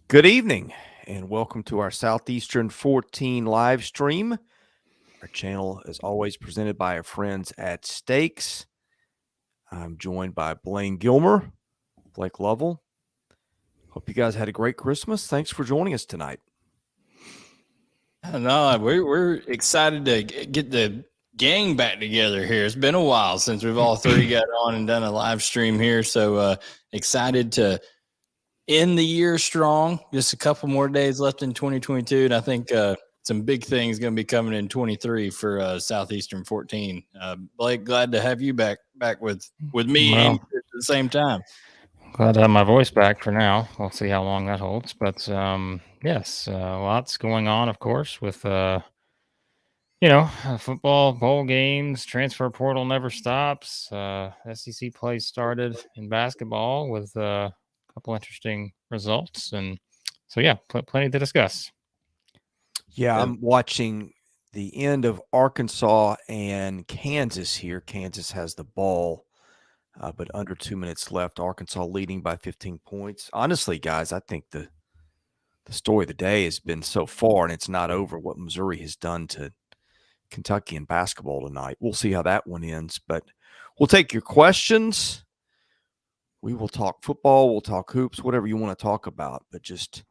Good evening, and welcome to our Southeastern 14 live stream. Our channel is always presented by our friends at Stakes. I'm joined by Blayne Gilmer, Blake Lovell. Hope you guys had a great Christmas. Thanks for joining us tonight. No, we're excited to get the gang back together here. It's been a while since we've all three got on and done a live stream here. So excited to end the year strong. Just a couple more days left in 2022, and I think some big things going to be coming in 23 for Southeastern 14. Blake, glad to have you back with me and at the same time. Glad to have my voice back for now. We'll see how long that holds. But yes, lots going on, of course, with football, bowl games, transfer portal never stops. SEC play started in basketball with a couple interesting results, and so yeah, plenty to discuss. Yeah, I'm watching the end of Arkansas and Kansas here. Kansas has the ball. But under 2 minutes left, Arkansas leading by 15 points. Honestly, guys, I think the story of the day has been so far, and it's not over, what Missouri has done to Kentucky in basketball tonight. We'll see how that one ends, but we'll take your questions. We will talk football. We'll talk hoops, whatever you want to talk about, but just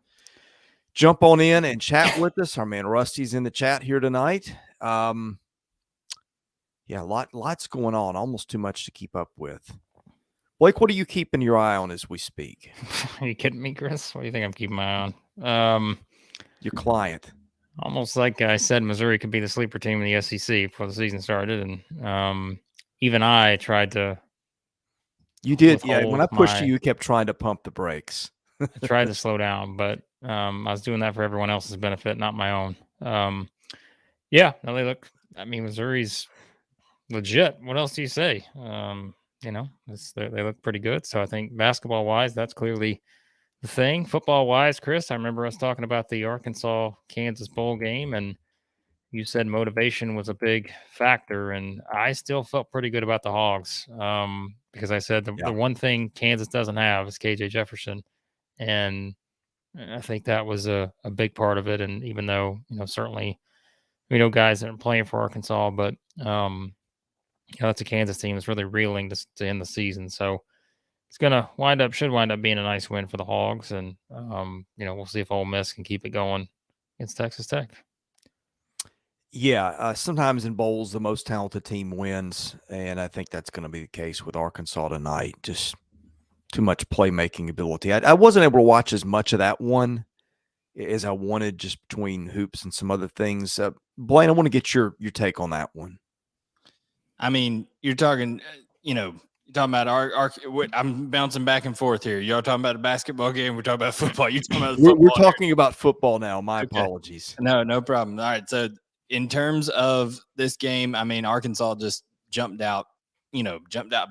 jump on in and chat with us. Our man Rusty's in the chat here tonight. Yeah, lots going on, almost too much to keep up with. Blake, what are you keeping your eye on as we speak? Are you kidding me, Chris? What do you think I'm keeping my eye on? Your client. Almost like I said, Missouri could be the sleeper team in the SEC before the season started, and even I tried to. You did, yeah. When I pushed you kept trying to pump the brakes. I tried to slow down, but I was doing that for everyone else's benefit, not my own. Yeah, no, they look. I mean, Missouri's legit. What else do you say? They look pretty good. So I think basketball wise, that's clearly the thing. Football wise, Chris, I remember us talking about the Arkansas Kansas bowl game, and you said motivation was a big factor, and I still felt pretty good about the Hogs because I said the one thing Kansas doesn't have is KJ Jefferson, and I think that was a big part of it. And even though certainly we know guys that are playing for Arkansas, but that's a Kansas team that's really reeling to end the season. So it's should wind up being a nice win for the Hogs. And, we'll see if Ole Miss can keep it going against Texas Tech. Yeah, sometimes in bowls, the most talented team wins. And I think that's going to be the case with Arkansas tonight. Just too much playmaking ability. I wasn't able to watch as much of that one as I wanted, just between hoops and some other things. Blayne, I want to get your take on that one. I mean, you're talking, you're talking about I'm bouncing back and forth here. Y'all talking about a basketball game. We're talking about football. You talking about football? We're talking about football now. My apologies. No problem. All right. So in terms of this game, I mean, Arkansas just jumped out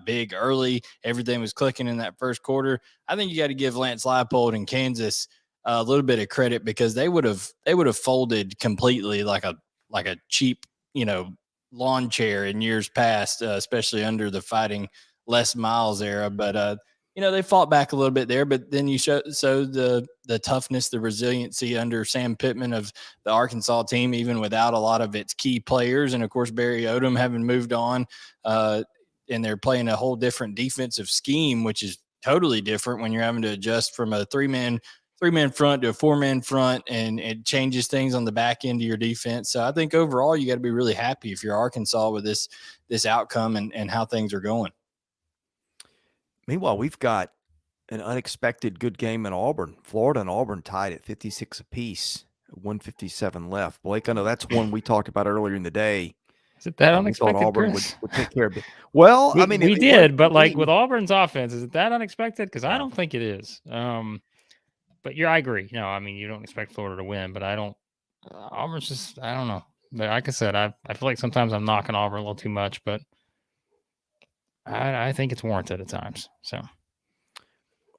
big early. Everything was clicking in that first quarter. I think you got to give Lance Leipold and Kansas a little bit of credit because they would have folded completely like a cheap, lawn chair in years past, especially under the Fighting Les Miles era. But, they fought back a little bit there, but then you show the toughness, the resiliency under Sam Pittman of the Arkansas team, even without a lot of its key players. And of course, Barry Odom having moved on, and they're playing a whole different defensive scheme, which is totally different when you're having to adjust from a three-man front to a four-man front, and it changes things on the back end of your defense. So I think overall you got to be really happy if you're Arkansas with this outcome and how things are going. Meanwhile, we've got an unexpected good game in Auburn. Florida and Auburn tied at 56 apiece, 157 left. Blake, I know that's one we talked about earlier in the day. Is it that unexpected, Auburn Chris? would take care of it. Well, we did, but like with Auburn's offense, is it that unexpected? Because I don't think it is. But I agree. No, I mean, you don't expect Florida to win, but I don't. Auburn's just, I don't know. But like I said, I feel like sometimes I'm knocking Auburn a little too much, but I think it's warranted at times. So,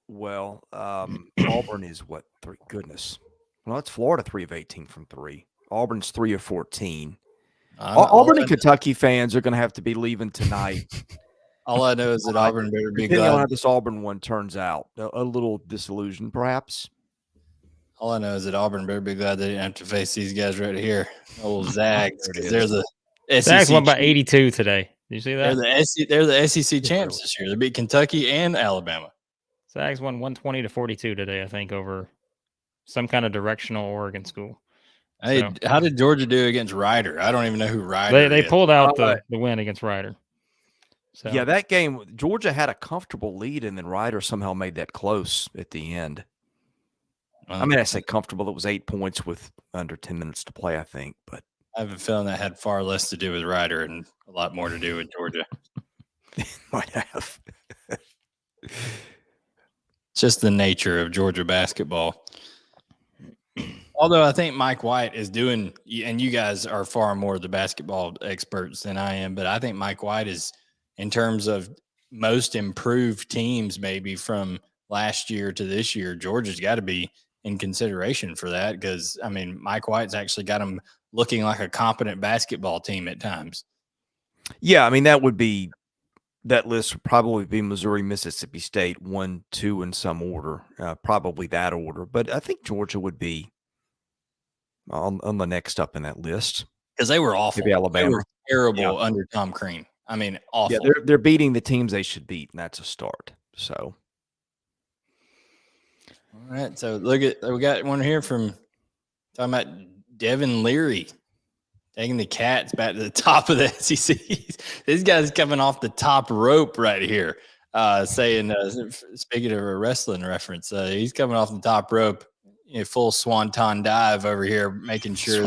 well, Auburn is what? Goodness. Well, it's Florida 3 of 18 from 3. Auburn's 3 of 14. Auburn and Kentucky fans are going to have to be leaving tonight. All I know is that Auburn better be glad. Depending on how this Auburn one turns out, a little disillusioned, perhaps. All I know is that Auburn better be glad they didn't have to face these guys right here, old Zags, because they're the Zags SEC. won by 82 today. Did you see that? They're the SEC champs this year. They beat Kentucky and Alabama. Zags won 120-42 today, I think, over some kind of directional Oregon school. Hey, So, how did Georgia do against Ryder? I don't even know who Ryder they is. pulled out the win against Ryder. So yeah, that game, Georgia had a comfortable lead, and then Ryder somehow made that close at the end. I mean, I say comfortable. It was 8 points with under 10 minutes to play, I think. But I have a feeling that had far less to do with Ryder and a lot more to do with Georgia. might have. Just the nature of Georgia basketball. Although I think Mike White is doing, and you guys are far more the basketball experts than I am, but I think Mike White is, in terms of most improved teams, maybe from last year to this year, Georgia's got to be in consideration for that because, I mean, Mike White's actually got them looking like a competent basketball team at times. Yeah, I mean, that list would probably be Missouri, Mississippi State, 1, 2 in some order, probably that order. But I think Georgia would be on the next up in that list. Because they were awful. Maybe Alabama. They were terrible under Tom Crean. I mean, awful. Yeah, they're beating the teams they should beat, and that's a start. So, all right. So we got one here from talking about Devin Leary taking the Cats back to the top of the SEC. This guy's coming off the top rope right here. Saying, speaking of a wrestling reference, he's coming off the top rope, full swanton dive over here, making sure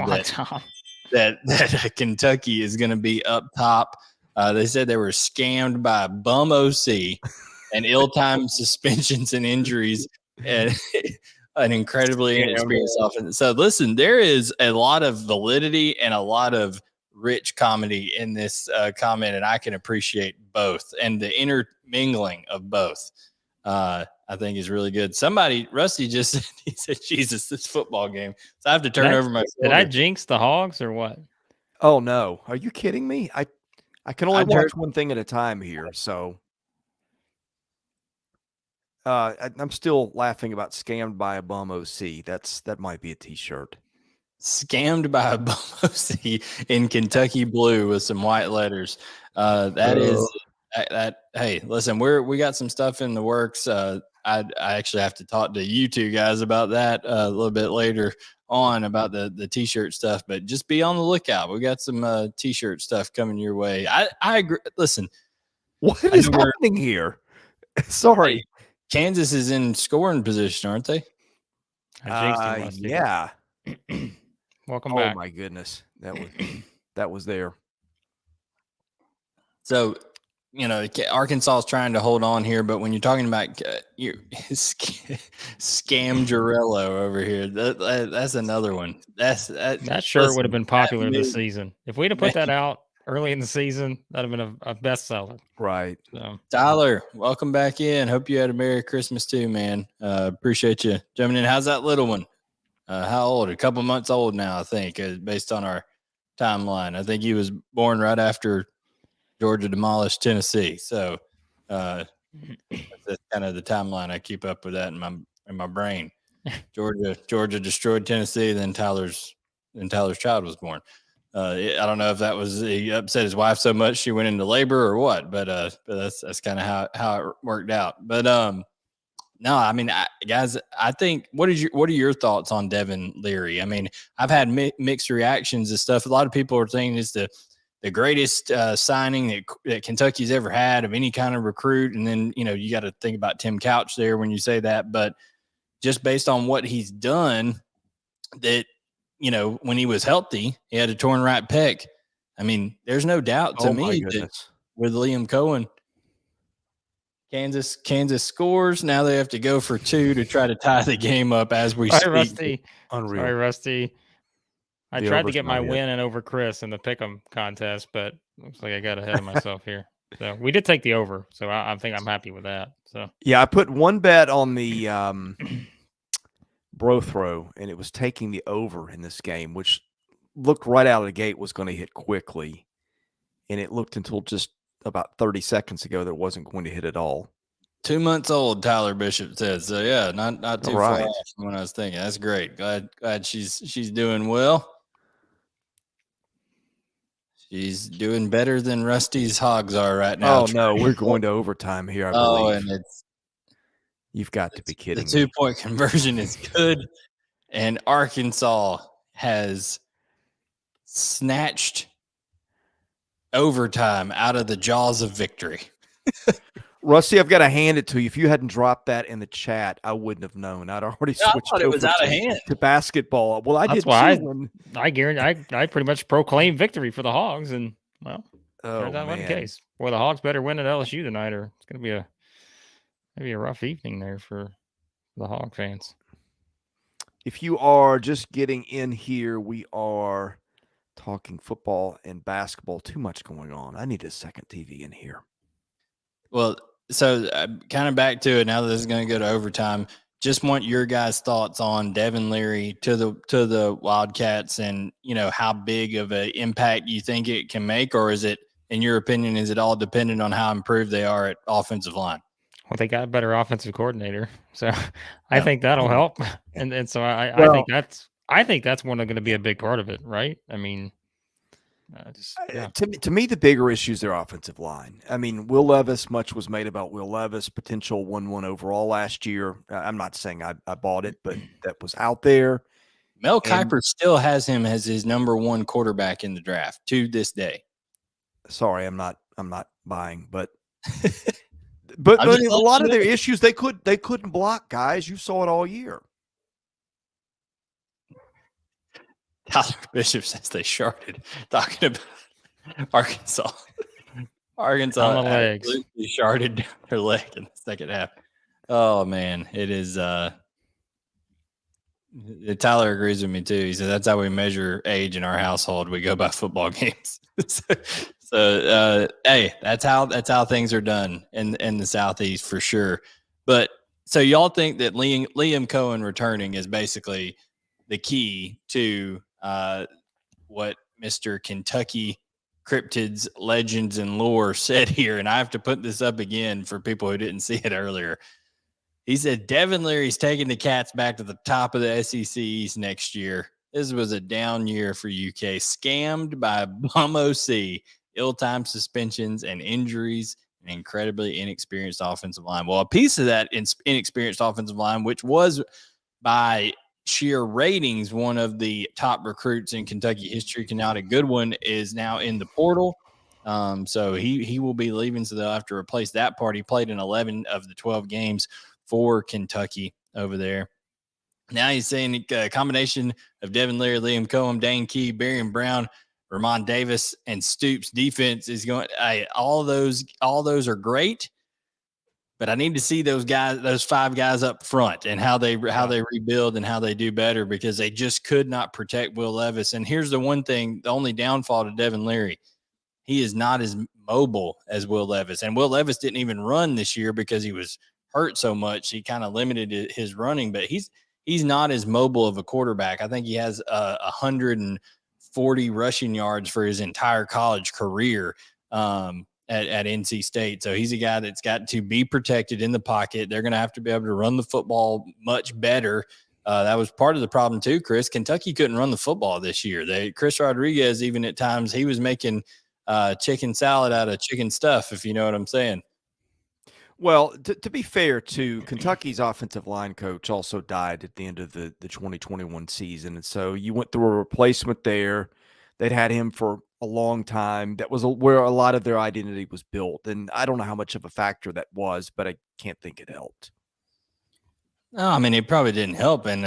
that Kentucky is going to be up top. They said they were scammed by bum OC and ill-timed suspensions and injuries and an incredibly inexperienced offense. So listen, there is a lot of validity and a lot of rich comedy in this comment, and I can appreciate both and the intermingling of both. I think is really good. Rusty just said, he said, Jesus, this football game. So I have to turn over my shoulder. Did I jinx the Hogs or what? Oh, no. Are you kidding me? I can only watch one thing at a time here, so I'm still laughing about scammed by a bum OC. That might be a T-shirt. Scammed by a bum OC in Kentucky blue with some white letters. Hey, listen, we got some stuff in the works. I actually have to talk to you two guys about that a little bit later on about the T-shirt stuff, but just be on the lookout. We got some T-shirt stuff coming your way. I agree. Listen, what is happening here? Sorry. Kansas is in scoring position, aren't they? Yeah. Welcome back. Oh my goodness. That was there. So, Arkansas is trying to hold on here, but when you're talking about Scam Jarello over here, that's another one. That shirt would have been popular this season. If we'd have put that out early in the season, that'd have been a bestseller. Right. So. Tyler, welcome back in. Hope you had a Merry Christmas too, man. Appreciate you jumping in. How's that little one? How old? A couple months old now, I think, based on our timeline. I think he was born right after Georgia demolished Tennessee. So that's kind of the timeline. I keep up with that in my brain. Georgia destroyed Tennessee, then Tyler's child was born. I don't know if that was he upset his wife so much she went into labor or what, but that's kind of how it worked out. But no, I mean, guys, I think what are your thoughts on Devin Leary? I mean, I've had mixed reactions and stuff. A lot of people are saying it's the greatest signing that Kentucky's ever had of any kind of recruit. And then, you got to think about Tim Couch there when you say that. But just based on what he's done, that, when he was healthy, he had a torn right pec. I mean, there's no doubt to me that with Liam Cohen, Kansas scores. Now they have to go for 2 to try to tie the game up as we speak. Rusty. Unreal. Sorry, Rusty. I tried to get my win in over Chris in the pick'em contest, but looks like I got ahead of myself here. So we did take the over, so I think I'm happy with that. So yeah, I put one bet on the BROTHROW, and it was taking the over in this game, which looked right out of the gate was going to hit quickly, and it looked until just about 30 seconds ago that it wasn't going to hit at all. 2 months old, Tyler Bishop said. So yeah, not too far off from what I was thinking. That's great. Glad she's doing well. She's doing better than Rusty's hogs are right now. Oh no, we're going to overtime here, I believe. And You've got to be kidding me. The 2-point conversion is good, and Arkansas has snatched overtime out of the jaws of victory. Rusty, I've got to hand it to you. If you hadn't dropped that in the chat, I wouldn't have known. I'd already switched it was out of hand to basketball. Well, That's why I guarantee I pretty much proclaimed victory for the Hogs, and well, turns out wasn't the case. Boy, the Hogs better win at LSU tonight, or it's going to be a rough evening there for the Hog fans. If you are just getting in here, we are talking football and basketball. Too much going on. I need a second TV in here. Well, so kind of back to it now that this is going to go to overtime. Just want your guys' thoughts on Devin Leary to the Wildcats, and how big of an impact you think it can make, or is it, in your opinion, is it all dependent on how improved they are at offensive line? Well, they got a better offensive coordinator, so I think that'll help. And so I think that's one going to be a big part of it, right? I mean. To me, the bigger issue is their offensive line. I mean, Will Levis, much was made about Will Levis, potential 1-1 overall last year. I'm not saying I bought it, but that was out there. Mel Kiper still has him as his number one quarterback in the draft to this day. Sorry, I'm not buying, but but a lot of their issues, they couldn't block guys. You saw it all year. Tyler Bishop says they sharded, talking about Arkansas. Arkansas on the legs. Absolutely sharded down their leg in the second half. Oh man, it is. Tyler agrees with me too. He said that's how we measure age in our household. We go by football games. Hey, that's how things are done in the Southeast for sure. But so y'all think that Liam Cohen returning is basically the key to what Mr. Kentucky Cryptids, Legends, and Lore said here, and I have to put this up again for people who didn't see it earlier. He said Devin Leary's taking the Cats back to the top of the SEC East next year. This was a down year for UK, scammed by bum OC, ill-timed suspensions and injuries, and incredibly inexperienced offensive line. Well, a piece of that inexperienced offensive line, which was by sheer ratings one of the top recruits in Kentucky history, Kenyatta Goodwin, is now in the portal. So he will be leaving, so they'll have to replace that part. He played in 11 of the 12 games for Kentucky over there. Now he's saying a combination of Devin Leary, Liam Cohen, Dane Key, Barian Brown, Ramon Davis, and Stoops defense is going. All those are great, but I need to see those five guys up front, and how they rebuild and how they do better, because they just could not protect Will Levis. And here's the one thing: the only downfall to Devin Leary, he is not as mobile as Will Levis, and Will Levis didn't even run this year because he was hurt so much. He kind of limited his running, but he's not as mobile of a quarterback. I think he has 140 rushing yards for his entire college career at NC State. So he's a guy that's got to be protected in the pocket. They're going to have to be able to run the football much better. That was part of the problem too, Chris. Kentucky couldn't run the football this year. Chris Rodriguez, even at times, he was making chicken salad out of chicken stuff, if you know what I'm saying. Well, to be fair, too, Kentucky's offensive line coach also died at the end of the 2021 season. And so you went through a replacement there. They'd had him for a long time. That was where a lot of their identity was built. And I don't know how much of a factor that was, but I can't think it helped. No, I mean, it probably didn't help. And,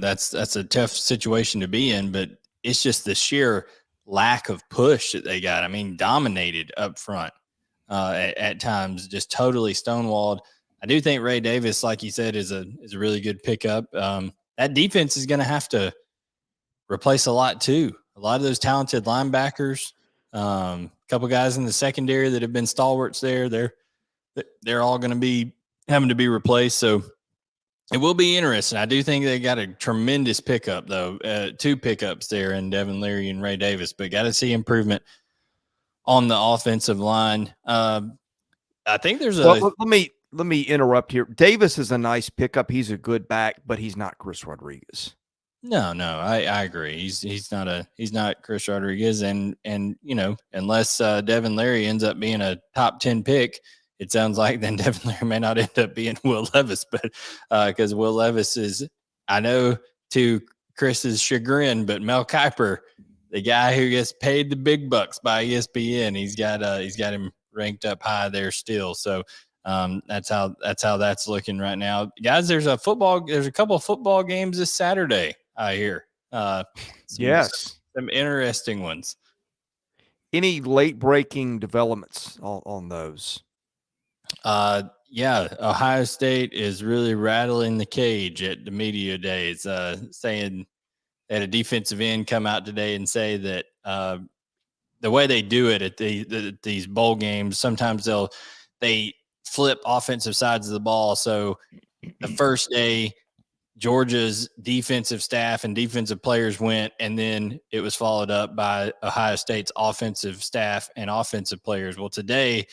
that's a tough situation to be in. But it's just the sheer lack of push that they got. I mean, dominated up front. At times, just totally stonewalled. I do think Ray Davis, like you said, is a really good pickup. That defense is going to have to replace a lot too. A lot of those talented linebackers, a couple guys in the secondary that have been stalwarts there. They're all going to be having to be replaced. So it will be interesting. I do think they got a tremendous pickup though. 2 pickups there in Devin Leary and Ray Davis, but got to see improvement on the offensive line. I think there's let let me interrupt here. Davis is a nice pickup. He's a good back, but he's not Chris Rodriguez. No, I agree. He's not Chris Rodriguez, and unless Devin Leary ends up being a top 10 pick, it sounds like then Devin Leary may not end up being Will Levis, but because Will Levis is, I know to Chris's chagrin, but Mel Kiper, the guy who gets paid the big bucks by ESPN, he's got him ranked up high there still. So that's how that's looking right now, guys. There's a couple of football games this Saturday. I hear. Some interesting ones. Any late breaking developments on those? Yeah, Ohio State is really rattling the cage at the media days, saying they had a defensive end come out today and say that the way they do it at these bowl games, sometimes they flip offensive sides of the ball. So the first day, Georgia's defensive staff and defensive players went, and then it was followed up by Ohio State's offensive staff and offensive players. Well, today,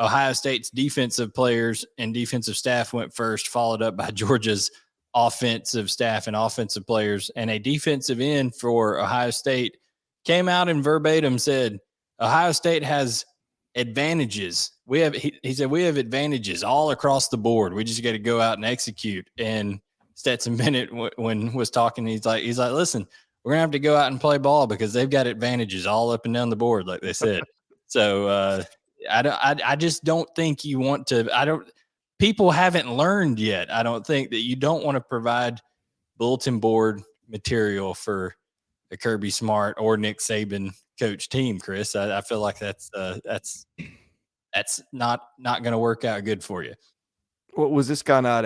Ohio State's defensive players and defensive staff went first, followed up by Georgia's offensive staff and offensive players. And a defensive end for Ohio State came out and verbatim said, Ohio State has advantages. He said, we have advantages all across the board. We just got to go out and execute. And Stetson Bennett, when was talking, he's like, listen, we're gonna have to go out and play ball because they've got advantages all up and down the board, like they said. So I just don't think you want to. People haven't learned yet. I don't think that you don't want to provide bulletin board material for a Kirby Smart or Nick Saban coach team, Chris. I feel like that's not going to work out good for you. Well, was this guy not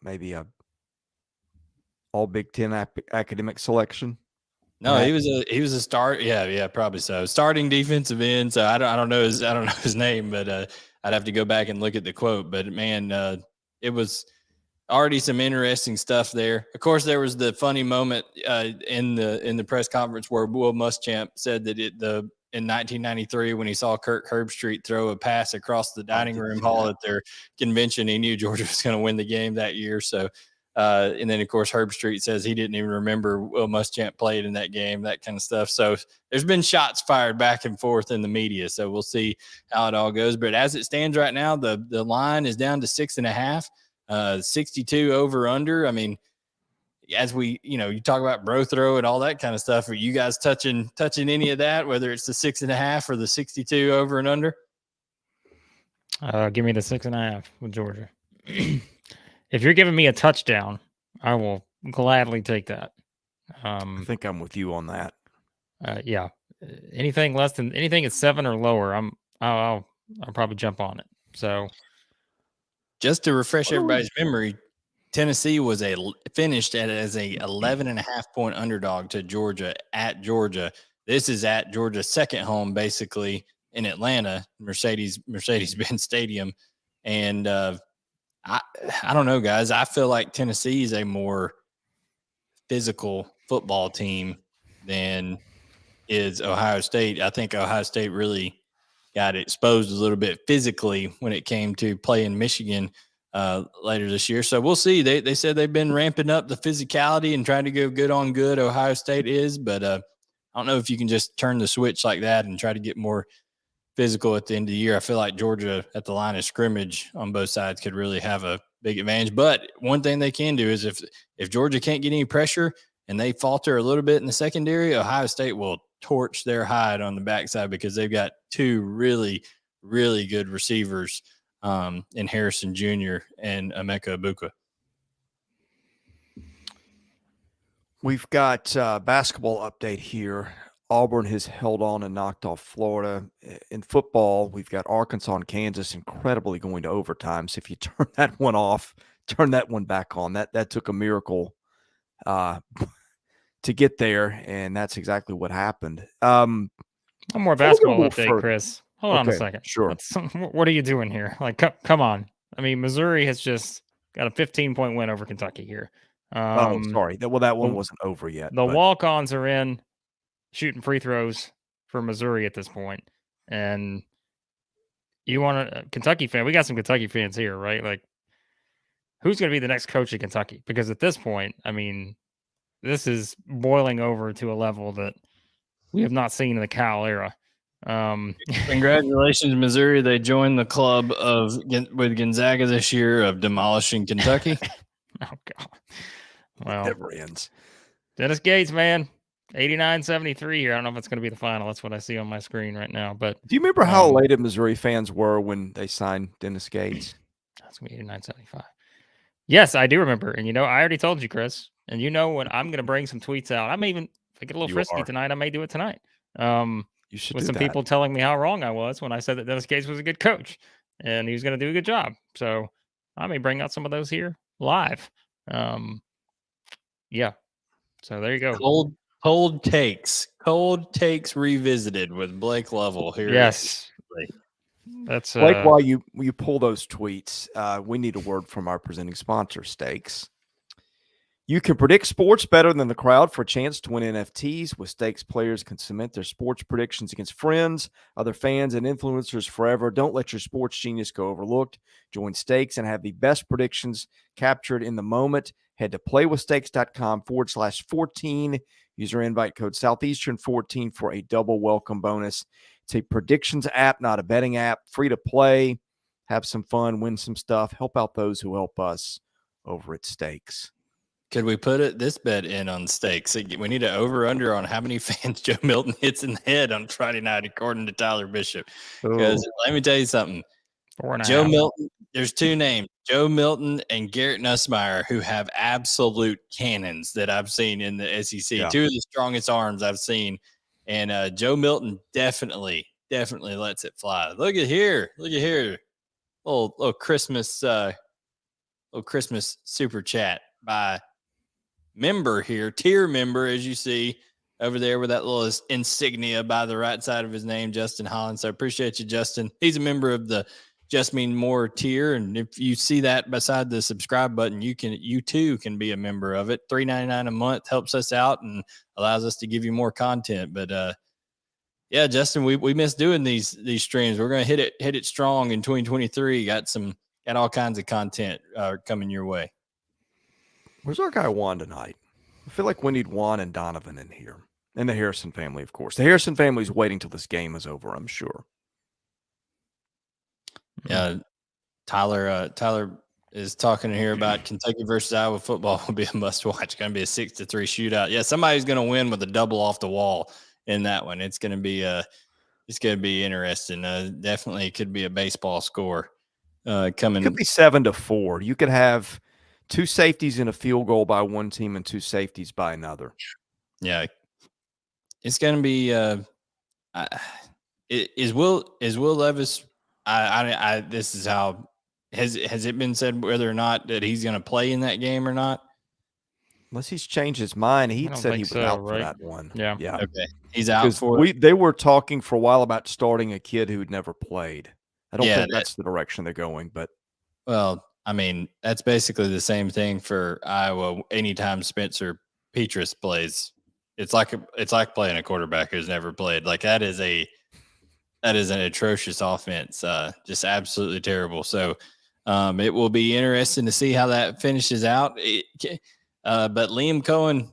maybe a all Big Ten academic selection? No, right. he was a start. Yeah, probably so. Starting defensive end. So I don't know his name, but I'd have to go back and look at the quote. But man, it was already some interesting stuff there. Of course, there was the funny moment in the press conference where Will Muschamp said that in 1993 when he saw Kirk Herbstreit throw a pass across the dining room hall at their convention, he knew Georgia was going to win the game that year. So. And then, of course, Herbstreit says he didn't even remember Will Muschamp played in that game, that kind of stuff. So there's been shots fired back and forth in the media. So we'll see how it all goes. But as it stands right now, the line is down to 6.5, 62 over under. I mean, as we, you talk about BROTHROW and all that kind of stuff. Are you guys touching any of that, whether it's the 6.5 or the 62 over and under? Give me the 6.5 with Georgia. If you're giving me a touchdown, I will gladly take that. I think I'm with you on that. Yeah, anything at 7 or lower, I'll probably jump on it. So, just to refresh everybody's memory, Tennessee was finished as a 11.5 point underdog to Georgia at Georgia. This is at Georgia's second home, basically in Atlanta, Mercedes-Benz Stadium, and. I don't know, guys. I feel like Tennessee is a more physical football team than is Ohio State. I think Ohio State really got exposed a little bit physically when it came to playing Michigan later this year. So we'll see. They said they've been ramping up the physicality and trying to go good on good. Ohio State is, but I don't know if you can just turn the switch like that and try to get more physical at the end of the year. I feel like Georgia at the line of scrimmage on both sides could really have a big advantage. But one thing they can do is if Georgia can't get any pressure and they falter a little bit in the secondary, Ohio State will torch their hide on the backside because they've got two really, really good receivers in Harrison Jr. and Emeka Egbuka. We've got basketball update here. Auburn has held on and knocked off Florida. In football, we've got Arkansas and Kansas incredibly going to overtime. So if you turn that one off, turn that one back on. That took a miracle to get there, and that's exactly what happened. One more basketball update, Chris. Hold on a second. Sure. What are you doing here? Like, come on. I mean, Missouri has just got a 15-point win over Kentucky here. Sorry. That one wasn't over yet. The walk-ons are in. Shooting free throws for Missouri at this point. And You want a Kentucky fan? We got some Kentucky fans here, right? Like, who's going to be the next coach of Kentucky? Because at this point, I mean, this is boiling over to a level that we have not seen in the Cal era. Congratulations, Missouri. They joined the club with Gonzaga this year of demolishing Kentucky. Oh, God. Well, it never ends. Dennis Gates, man. 89-73 here. I don't know if it's going to be the final. That's what I see on my screen right now. But do you remember how elated Missouri fans were when they signed Dennis Gates? That's going to be 89-75. Yes, I do remember. And, I already told you, Chris. And when I'm going to bring some tweets out. I may even, if I get a little frisky tonight, I may do it tonight. You should with do some that. People telling me how wrong I was when I said that Dennis Gates was a good coach and he was going to do a good job. So I may bring out some of those here live. Yeah. So there you go. Cold takes revisited with Blake Lovell here. Yes. That's Blake, while you pull those tweets, we need a word from our presenting sponsor, Stakes. You can predict sports better than the crowd for a chance to win NFTs. With Stakes, players can cement their sports predictions against friends, other fans, and influencers forever. Don't let your sports genius go overlooked. Join Stakes and have the best predictions captured in the moment. Head to playwithstakes.com/14. Use our invite code Southeastern14 for a double welcome bonus. It's a predictions app, not a betting app. Free to play. Have some fun, win some stuff. Help out those who help us over at Stakes. Could we put this bet in on Stakes? We need an over-under on how many fans Joe Milton hits in the head on Friday night, according to Tyler Bishop. Because let me tell you something. Joe Milton, there's two names, Joe Milton and Garrett Nussmeier, who have absolute cannons that I've seen in the SEC. Yeah. Two of the strongest arms I've seen. And Joe Milton definitely lets it fly. Look at here. Little Christmas super chat by member here, tier member, as you see over there with that little insignia by the right side of his name, Justin Holland. So I appreciate you, Justin. He's a member of the Just Mean More tier, and if you see that beside the subscribe button, you too can be a member of it. $3.99 a month helps us out and allows us to give you more content. But yeah, Justin, we miss doing these streams. We're gonna hit it strong in 2023. Got all kinds of content coming your way. Where's our guy Juan tonight? I feel like we need Juan and Donovan in here. And the Harrison family, of course. The Harrison family's waiting till this game is over, I'm sure. Yeah. Tyler is talking here about Kentucky versus Iowa football will be a must watch. Going to be a 6-3 shootout. Yeah, somebody's going to win with a double off the wall in that one. It's going to be interesting. Definitely could be a baseball score coming. It could be 7-4. You could have 2 safeties and a field goal by one team and 2 safeties by another. Yeah. It's going to be is Will Levis. This is how has it been said whether or not that he's going to play in that game or not? Unless he's changed his mind. He said he was out for that one. Yeah. Okay. He's out for it. They were talking for a while about starting a kid who'd never played. I don't think that's the direction they're going, but well, I mean, that's basically the same thing for Iowa. Anytime Spencer Petras plays, it's like playing a quarterback who's never played. Like that is an atrocious offense, just absolutely terrible. So it will be interesting to see how that finishes out. But Liam Cohen,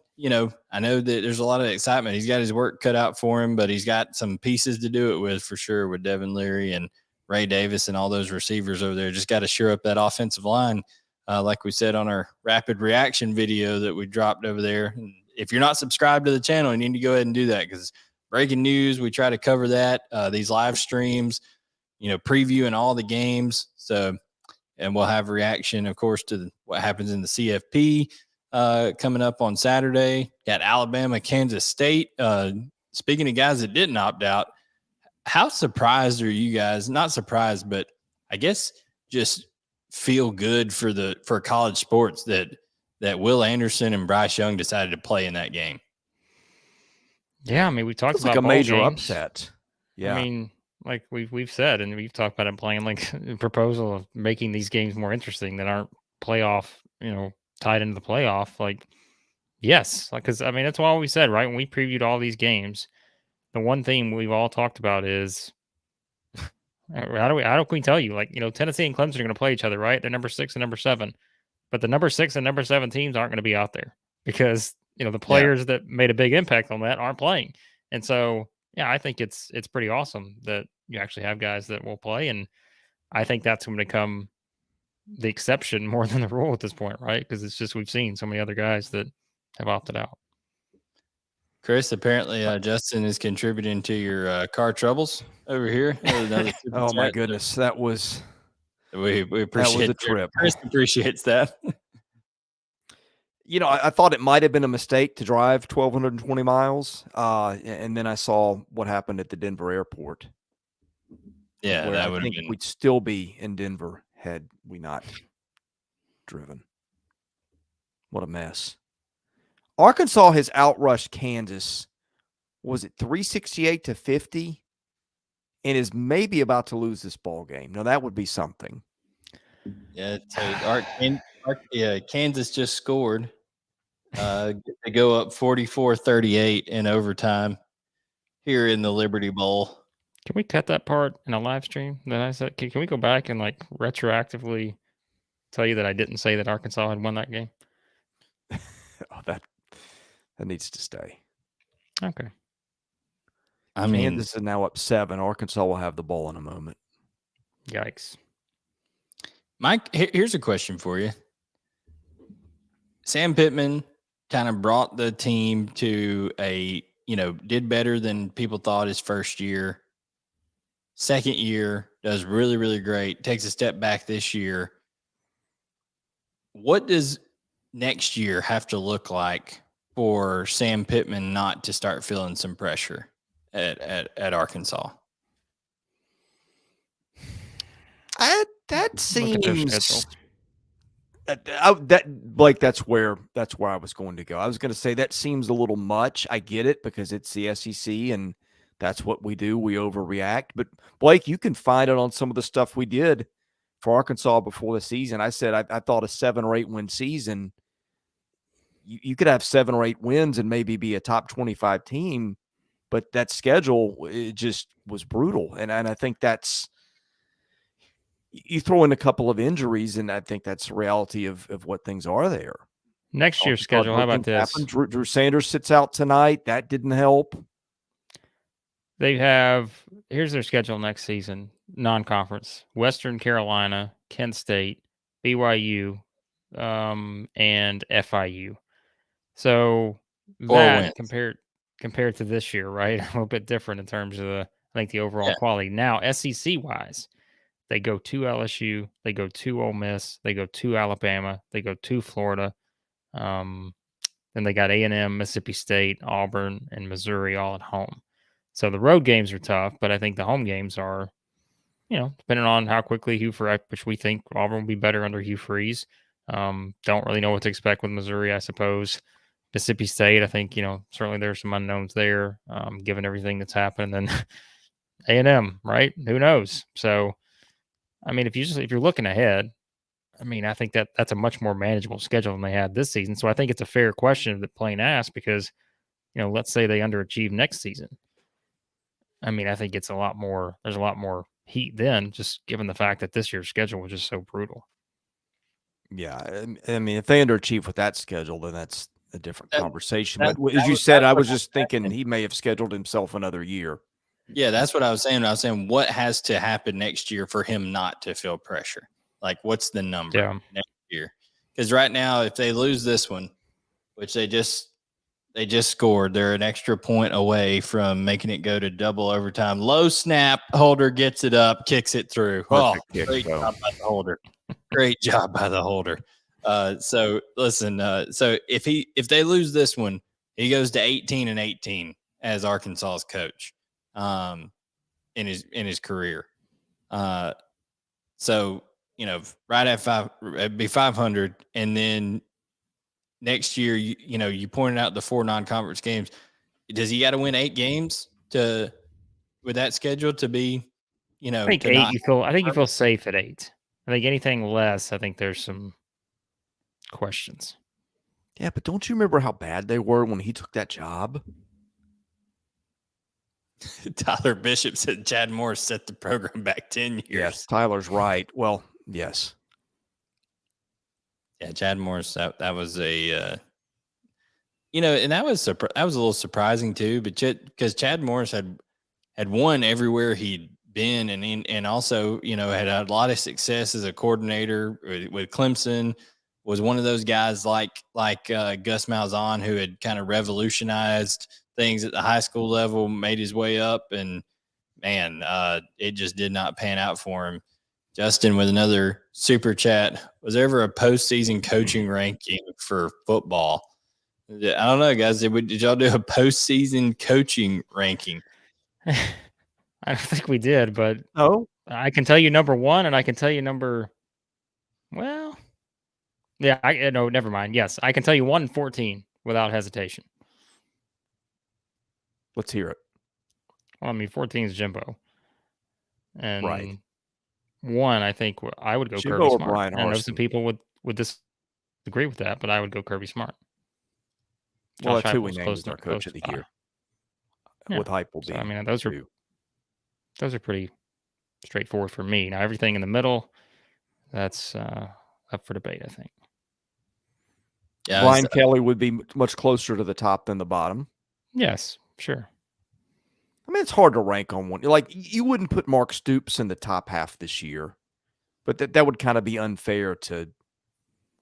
I know that there's a lot of excitement. He's got his work cut out for him, but he's got some pieces to do it with for sure with Devin Leary and Ray Davis and all those receivers over there. Just got to shore up that offensive line, like we said on our rapid reaction video that we dropped over there. And if you're not subscribed to the channel, you need to go ahead and do that because breaking news, we try to cover that, these live streams, previewing all the games. So, and we'll have reaction, of course, to what happens in the CFP coming up on Saturday. Got Alabama, Kansas State. Speaking of guys that didn't opt out, how surprised are you guys? Not surprised, but I guess just feel good for college sports that Will Anderson and Bryce Young decided to play in that game. Yeah, I mean, we talked about like a major games. upset. Yeah, I mean, like we've said, and we've talked about it playing like a proposal of making these games more interesting that aren't playoff, tied into the playoff. Like, yes, because I mean that's what we said, right? When we previewed all these games, the one thing we've all talked about is How do we tell you? Like, Tennessee and Clemson are going to play each other, right? They're number 6 and number 7, but the number 6 and number 7 teams aren't going to be out there because the Yeah. players that made a big impact on that aren't playing. And so, yeah, I think it's pretty awesome that you actually have guys that will play, and I think that's going to become the exception more than the rule at this point, right? Because it's just we've seen so many other guys that have opted out. Chris, apparently Justin is contributing to your car troubles over here. Oh my goodness, that was we appreciate a trip. Chris appreciates that. I thought it might have been a mistake to drive 1,220 miles, and then I saw what happened at the Denver airport. Yeah, that would have been. We'd still be in Denver had we not driven. What a mess. Arkansas has outrushed Kansas. Was it 368-50? And is maybe about to lose this ball game. Now that would be something. Yeah, Kansas just scored. They go up 44-38 in overtime here in the Liberty Bowl. Can we cut that part in a live stream that I said? Can we go back and retroactively tell you that I didn't say that Arkansas had won that game? That needs to stay. Okay. Kansas is now up 7. Arkansas will have the ball in a moment. Yikes. Mike, here's a question for you. Sam Pittman kind of brought the team to did better than people thought his first year. Second year does really, really great. Takes a step back this year. What does next year have to look like for Sam Pittman not to start feeling some pressure at Arkansas? That seems Blake, that's where I was going to go. I was going to say that seems a little much. I get it because it's the SEC and that's what we do. We overreact. But Blake, you can find it on some of the stuff we did for Arkansas before the season. I said I thought a 7 or 8 win season, you could have 7 or 8 wins and maybe be a top 25 team, but that schedule, it just was brutal. And I think that's, you throw in a couple of injuries, and I think that's the reality of what things are there. Next year's schedule, how about this? Drew Sanders sits out tonight. That didn't help. Here's their schedule next season, non-conference: Western Carolina, Kent State, BYU, and FIU. So that compared to this year, right? A little bit different in terms of the overall quality. Now, SEC wise, they go to LSU, they go to Ole Miss, they go to Alabama, they go to Florida. Then they got A&M, Mississippi State, Auburn, and Missouri all at home. So the road games are tough, but I think the home games are, depending on how quickly which we think Auburn will be better under Hugh Freeze. Don't really know what to expect with Missouri, I suppose. Mississippi State, I think, certainly there's some unknowns there, given everything that's happened. And then A&M, right? Who knows? So, if you're looking ahead, I think that's a much more manageable schedule than they had this season. So I think it's a fair question that Blayne asked because, let's say they underachieve next season. I think there's a lot more heat then, just given the fact that this year's schedule was just so brutal. Yeah. If they underachieve with that schedule, then that's a different conversation. But as you said, I was just thinking he may have scheduled himself another year. Yeah, that's what I was saying. I was saying what has to happen next year for him not to feel pressure? Like, what's the number next year? Because right now, if they lose this one, which they just scored, they're an extra point away from making it go to double overtime. Low snap, Holder gets it up, kicks it through. Great job by the Holder. Great job by the Holder. So listen, so if they lose this one, he goes to 18-18 as Arkansas's coach in his career. So right at 5, it'd be 500, and then next year, you pointed out the 4 non-conference games. Does he got to win 8 games with that schedule to be, I think 8. I think you feel safe at 8. I think anything less, I think there's some questions. Yeah, but don't you remember how bad they were when he took that job? Tyler Bishop said Chad Morris set the program back 10 years. Yes, Tyler's right. Well, yes. Yeah, Chad Morris, that was a and that was a little surprising too, but because Chad Morris had won everywhere he'd been, and also had a lot of success as a coordinator with Clemson. Was one of those guys like Gus Malzahn, who had kind of revolutionized things at the high school level, made his way up, and man, it just did not pan out for him. Justin with another super chat. Was there ever a postseason coaching ranking for football? I don't know, guys. Did y'all do a postseason coaching ranking? I don't think we did, but I can tell you number one, and I can tell you number. Well, yeah, no, never mind. Yes, I can tell you 1 and 14 without hesitation. Let's hear it. Well, I mean, 14 is Jimbo, and right. 1, I think I would go Jimbo Kirby Smart. Brian I know some people would disagree with that, but I would go Kirby Smart. Well, that's who we named as our coach of the year. Yeah. With Heupel being. So, I mean, those are pretty straightforward for me. Now, everything in the middle, that's up for debate, I think. Yeah, Brian Kelly would be much closer to the top than the bottom. Yes, sure. I mean, it's hard to rank on one. Like, you wouldn't put Mark Stoops in the top half this year, but that would kind of be unfair to.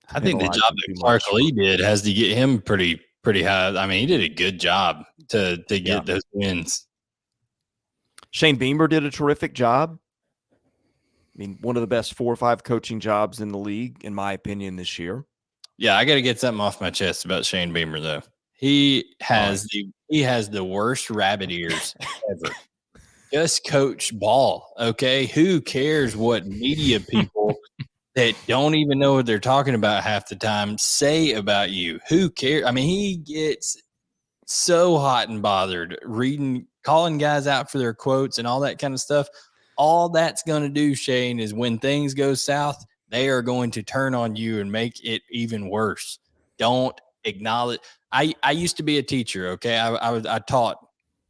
I think the job that Clark Lee did has to get him pretty high. I mean, he did a good job to get those wins. Shane Beamer did a terrific job. I mean, one of the best 4 or 5 coaching jobs in the league, in my opinion, this year. Yeah, I got to get something off my chest about Shane Beamer, though. He has the worst rabbit ears ever. Just coach ball, okay? Who cares what media people that don't even know what they're talking about half the time say about you? Who cares? I mean, he gets so hot and bothered calling guys out for their quotes and all that kind of stuff. All that's going to do, Shane, is when things go south, they are going to turn on you and make it even worse. Don't acknowledge. I used to be a teacher, okay? I taught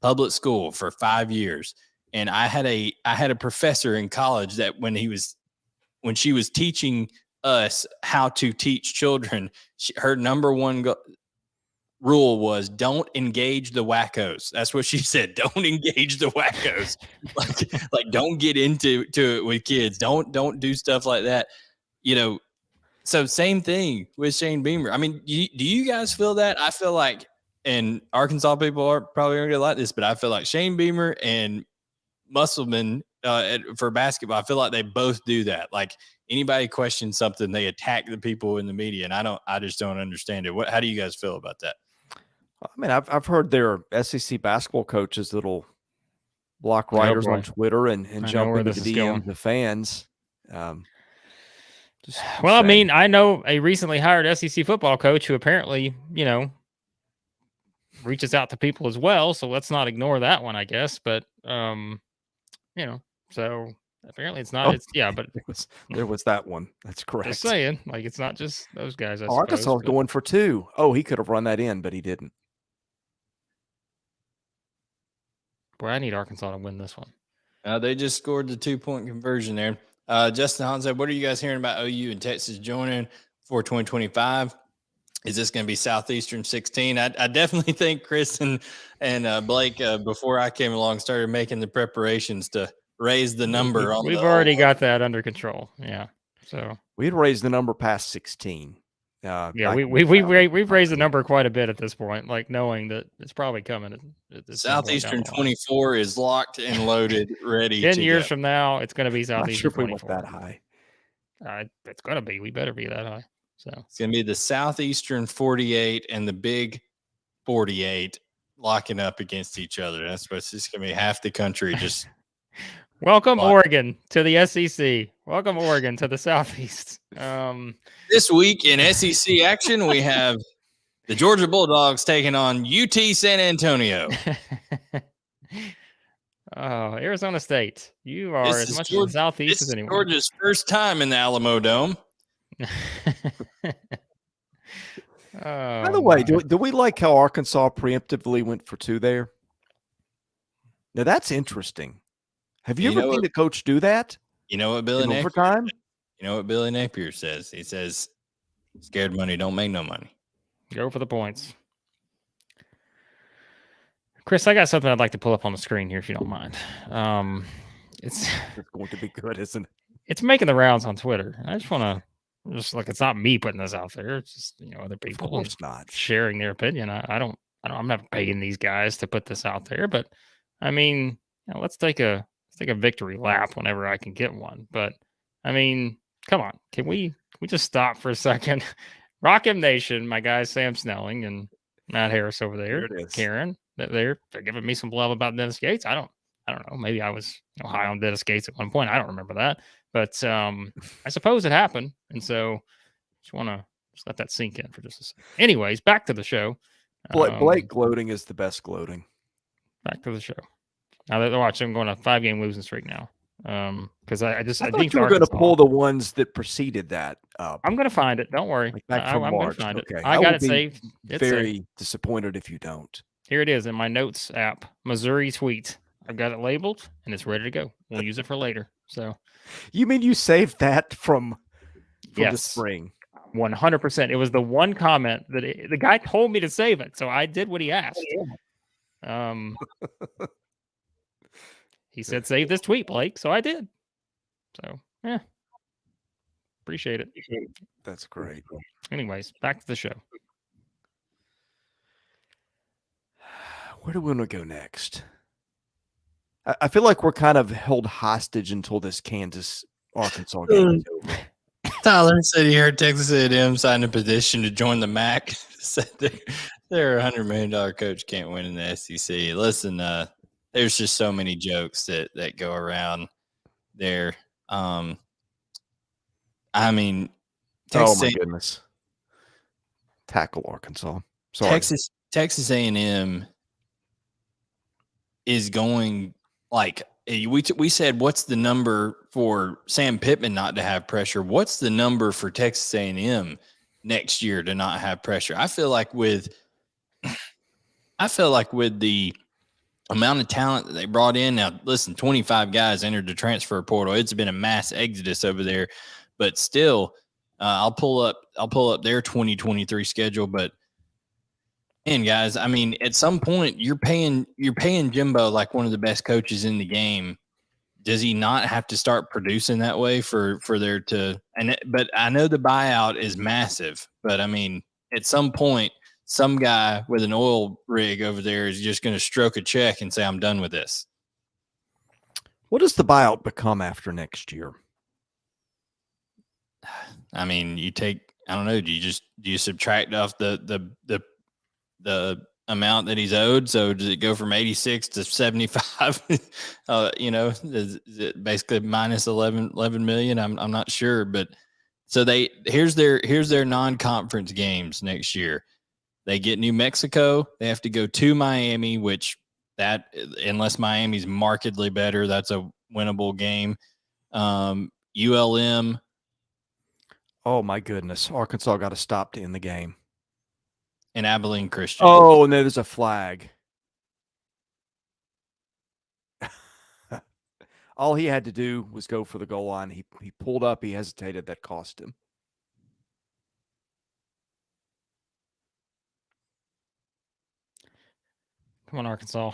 public school for 5 years, and I had a professor in college that when she was teaching us how to teach children, her number one rule was don't engage the wackos. That's what she said. Don't engage the wackos. like don't get into it with kids. Don't do stuff like that. So same thing with Shane Beamer. I mean, do you guys feel that? I feel like, and Arkansas people are probably going to like this, but I feel like Shane Beamer and Musselman for basketball, I feel like they both do that. Like anybody questions something, they attack the people in the media, and I just don't understand it. How do you guys feel about that? I mean, I've heard there are SEC basketball coaches that'll block writers on Twitter and jump into the DMs of fans. Well, I mean, I know a recently hired SEC football coach who apparently, reaches out to people as well. So let's not ignore that one, I guess. But, so apparently it's not. But there was that one. That's correct. Just saying, like, it's not just those guys. Arkansas going for 2. Oh, he could have run that in, but he didn't. Boy, I need Arkansas to win this one. They just scored the 2-point conversion there. Justin Hahn said, what are you guys hearing about OU and Texas joining for 2025? Is this going to be Southeastern 16? I definitely think Chris and Blake, before I came along, started making the preparations to raise the number. We've already got that under control. Yeah. So we'd raised the number past 16. We've raised the number quite a bit at this point, like knowing that it's probably coming. Southeastern 24 is locked and loaded, ready. 10 years from now, it's going to be Southeastern 24. That high. It's going to be. We better be that high. So it's going to be the Southeastern 48 and the Big 48 locking up against each other. That's what's just going to be half the country just. Welcome Oregon to the SEC. Welcome Oregon to the Southeast. This week in SEC action, we have the Georgia Bulldogs taking on UT San Antonio. Oh, Arizona State. You are as much in the Southeast as anyone. Georgia's first time in the Alamo Dome. By the way, do we like how Arkansas preemptively went for 2 there? Now that's interesting. Have you You ever know seen what? a coach do that You know what Billy in Napier? overtime? You know what Billy Napier says? He says, "Scared money don't make no money." Go for the points. Chris, I got something I'd like to pull up on the screen here, if you don't mind. It's going to be good, isn't it? It's making the rounds on Twitter. I just want to, just like, it's not me putting this out there. It's just, other people. Of course not. Sharing their opinion. I'm not paying these guys to put this out there, but I mean, let's take a victory lap whenever I can get one. But I mean, come on, can we just stop for a second? Rock 'em Nation, my guys Sam Snelling and Matt Harris over there. There it is. Karen, they're giving me some love about Dennis Gates. I don't know. Maybe I was high on Dennis Gates at one point. I don't remember that, but I suppose it happened, and so just want to let that sink in for just a second. Anyways, back to the show. Blake gloating is the best gloating. Back to the show. Now that watch, I'm going a 5-game losing streak now. Because I think you were going to pull the ones that preceded that up. I'm going to find it. Don't worry. Like back from I'm going March. to find Okay. it. I got it saved. It's very saved. Disappointed if you don't. Here it is in my notes app. Missouri tweet. I've got it labeled and it's ready to go. We'll use it for later. So, you mean you saved that from yes, the spring? 100%. It was the one comment that the guy told me to save it, so I did what he asked. He said, "Save this tweet, Blake," so I did. So, yeah, appreciate it. That's great. Anyways, back to the show. Where do we want to go next? I feel like we're kind of held hostage until this Kansas-Arkansas game is over. Tyler said he heard Texas A&M signed a petition to join the MAC. Said their $100 million coach can't win in the SEC. Listen, there's just so many jokes that go around there. I mean, Texas, oh my goodness, tackle Arkansas. Sorry. Texas A&M is going like we said. What's the number for Sam Pittman not to have pressure? What's the number for Texas A&M next year to not have pressure? I feel like with the amount of talent that they brought in. Now, listen, 25 guys entered the transfer portal. It's been a mass exodus over there, but still, I'll pull up their 2023 schedule. But man, guys, I mean, at some point you're paying Jimbo like one of the best coaches in the game. Does he not have to start producing that way for there to? But I know the buyout is massive. But I mean, at some point, some guy with an oil rig over there is just going to stroke a check and say, "I'm done with this." What does the buyout become after next year? I mean, you take, I don't know, do you subtract off the amount that he's owed? So does it go from 86 to 75? Is it basically minus 11 million? I'm not sure, but so here's their non-conference games next year. They get New Mexico. They have to go to Miami, which unless Miami's markedly better, that's a winnable game. ULM. Oh my goodness. Arkansas got to stop to end the game. And Abilene Christian. Oh, and there's a flag. All he had to do was go for the goal line. He pulled up. He hesitated. That cost him. Come on, Arkansas.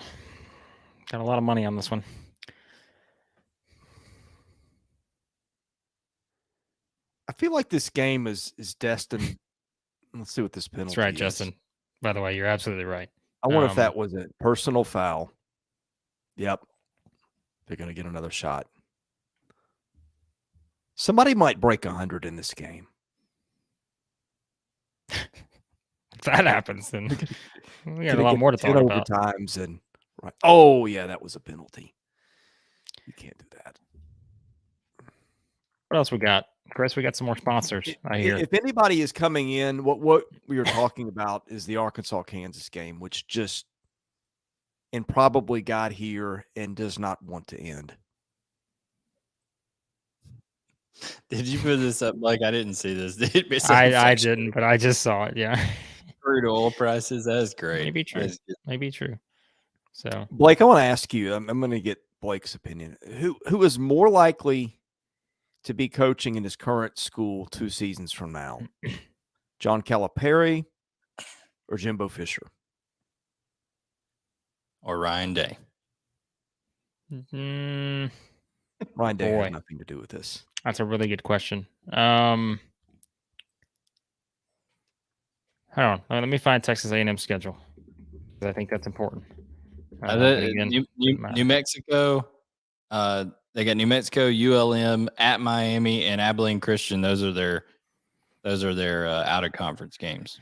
Got a lot of money on this one. I feel like this game is destined. Let's see what this penalty is. That's right, Justin. By the way, you're absolutely right. I wonder if that was a personal foul. Yep. They're going to get another shot. Somebody might break 100 in this game. If that happens, then we got a lot more to talk about. Overtimes and right. Oh, yeah, that was a penalty. You can't do that. What else we got? Chris, we got some more sponsors, I hear. If anybody is coming in, what we are talking about is the Arkansas-Kansas game, which just probably got here and does not want to end. Did you put this up? Like, I didn't see this. I didn't, but I just saw it. Yeah. Crude oil prices. That's great. Maybe true. Maybe true. So Blake, I want to ask you. I'm going to get Blake's opinion. Who is more likely to be coaching in his current school 2 seasons from now? John Calipari or Jimbo Fisher? Or Ryan Day? mm, Ryan Day boy, has nothing to do with this. that's a really good question. Hold on, let me find Texas A&M schedule, 'cause I think that's important. But again, New Mexico. They got New Mexico, ULM, at Miami, and Abilene Christian. Those are their out of conference games.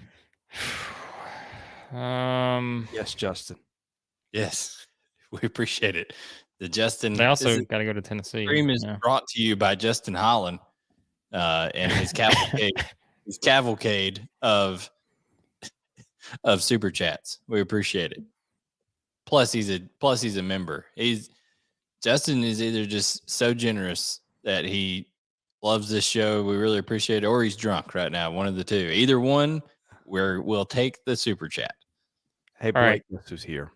Yes, Justin. Yes, we appreciate it. The Justin. They also got to go to Tennessee. Stream is brought to you by Justin Holland and his cavalcade of super chats. We appreciate it. Plus he's a member. Justin is either just so generous that he loves this show. We really appreciate it, or he's drunk right now. One of the two. Either one, we'll take the super chat. Hey, Blake, guess who's here?